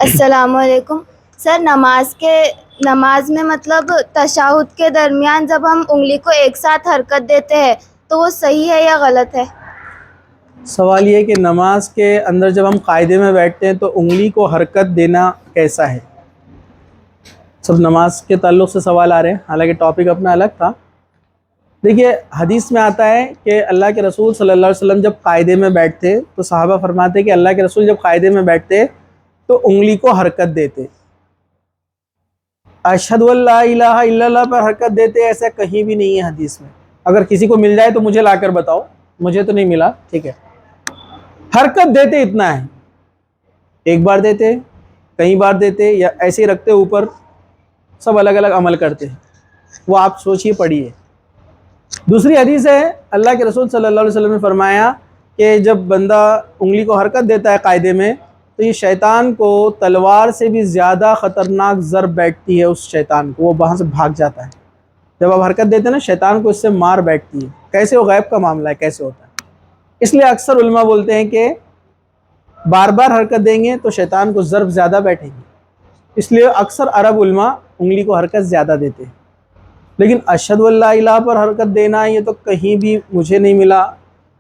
السلام علیکم سر، نماز میں مطلب تشہد کے درمیان جب ہم انگلی کو ایک ساتھ حرکت دیتے ہیں تو وہ صحیح ہے یا غلط ہے؟ سوال یہ ہے کہ نماز کے اندر جب ہم قاعدے میں بیٹھتے ہیں تو انگلی کو حرکت دینا کیسا ہے؟ سب نماز کے تعلق سے سوال آ رہے ہیں، حالانکہ ٹاپک اپنا الگ تھا۔ دیکھیے، حدیث میں آتا ہے کہ اللہ کے رسول صلی اللہ علیہ وسلم جب قاعدے میں بیٹھتے تو صحابہ فرماتے کہ اللہ کے رسول جب قاعدے میں بیٹھتے تو انگلی کو حرکت دیتے۔ اشہد ان لا الہ الا اللہ پر حرکت دیتے، ایسا کہیں بھی نہیں ہے حدیث میں۔ اگر کسی کو مل جائے تو مجھے لا کر بتاؤ، مجھے تو نہیں ملا، ٹھیک ہے۔ حرکت دیتے اتنا ہے، ایک بار دیتے، کئی بار دیتے، یا ایسے ہی رکھتے اوپر، سب الگ الگ عمل کرتے ہیں، وہ آپ سوچیے، پڑھیے۔ دوسری حدیث ہے، اللہ کے رسول صلی اللہ علیہ وسلم نے فرمایا کہ جب بندہ انگلی کو حرکت دیتا ہے قاعدے میں تو یہ شیطان کو تلوار سے بھی زیادہ خطرناک ضرب بیٹھتی ہے، اس شیطان کو، وہ وہاں سے بھاگ جاتا ہے۔ جب آپ حرکت دیتے ہیں نا، شیطان کو اس سے مار بیٹھتی ہے۔ کیسے؟ وہ غیب کا معاملہ ہے، کیسے ہوتا ہے۔ اس لیے اکثر علماء بولتے ہیں کہ بار بار حرکت دیں گے تو شیطان کو ضرب زیادہ بیٹھے گی، اس لیے اکثر عرب علماء انگلی کو حرکت زیادہ دیتے ہیں۔ لیکن اشہد ان لا الہ پر حرکت دینا، یہ تو کہیں بھی مجھے نہیں ملا۔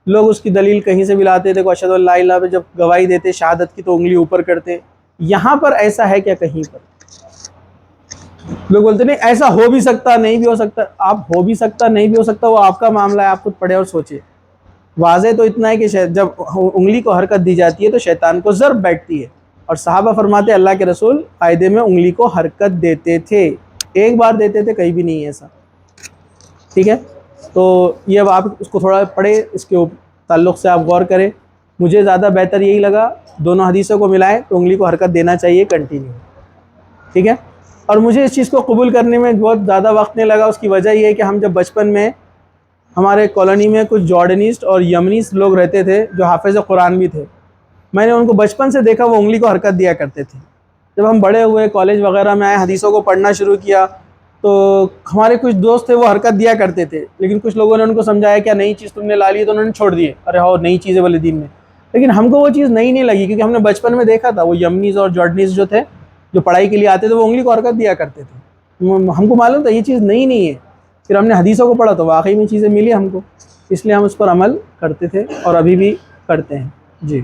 لوگ اس کی دلیل کہیں سے بھی لاتے تھے کہ اشہد ان لا الہ پہ جب گواہی دیتے شہادت کی تو انگلی اوپر کرتے۔ یہاں پر ایسا ہے کیا کہیں پر؟ لوگ بولتے نہیں، ایسا ہو بھی سکتا، نہیں بھی ہو سکتا۔ آپ ہو بھی سکتا، نہیں بھی ہو سکتا، وہ آپ کا معاملہ ہے، آپ خود پڑھے اور سوچے۔ واضح تو اتنا ہے کہ جب انگلی کو حرکت دی جاتی ہے تو شیطان کو ضرب بیٹھتی ہے، اور صحابہ فرماتے اللہ کے رسول قاعدے میں انگلی کو حرکت دیتے تھے، ایک بار دیتے تھے، کہیں بھی نہیں ہے ایسا، ٹھیک ہے۔ تو یہ اب آپ اس کو تھوڑا پڑھیں، اس کے تعلق سے آپ غور کریں۔ مجھے زیادہ بہتر یہی لگا، دونوں حدیثوں کو ملائیں تو انگلی کو حرکت دینا چاہیے کنٹینیو، ٹھیک ہے۔ اور مجھے اس چیز کو قبول کرنے میں بہت زیادہ وقت نہیں لگا، اس کی وجہ یہ ہے کہ ہم جب بچپن میں ہمارے کالونی میں کچھ جارڈنسٹ اور یمنیس لوگ رہتے تھے جو حافظ قرآن بھی تھے، میں نے ان کو بچپن سے دیکھا، وہ انگلی کو حرکت دیا کرتے تھے۔ جب ہم بڑے ہوئے، کالج وغیرہ میں آئے، حدیثوں کو پڑھنا شروع کیا تو ہمارے کچھ دوست تھے وہ حرکت دیا کرتے تھے، لیکن کچھ لوگوں نے ان کو سمجھایا کیا نئی چیز تم نے لا لی، تو انہوں نے چھوڑ دیے، ارے ہاں نئی چیزیں والے دین میں۔ لیکن ہم کو وہ چیز نئی نہیں لگی، کیونکہ ہم نے بچپن میں دیکھا تھا وہ یمنیز اور جارڈنیز جو تھے، جو پڑھائی کے لیے آتے تھے، وہ انگلی کو حرکت دیا کرتے تھے۔ ہم کو معلوم تھا یہ چیز نئی نہیں ہے، پھر ہم نے حدیثوں کو پڑھا تو واقعی میں چیزیں ملی ہم کو، اس لیے ہم اس پر عمل کرتے تھے اور ابھی بھی کرتے ہیں۔ جی۔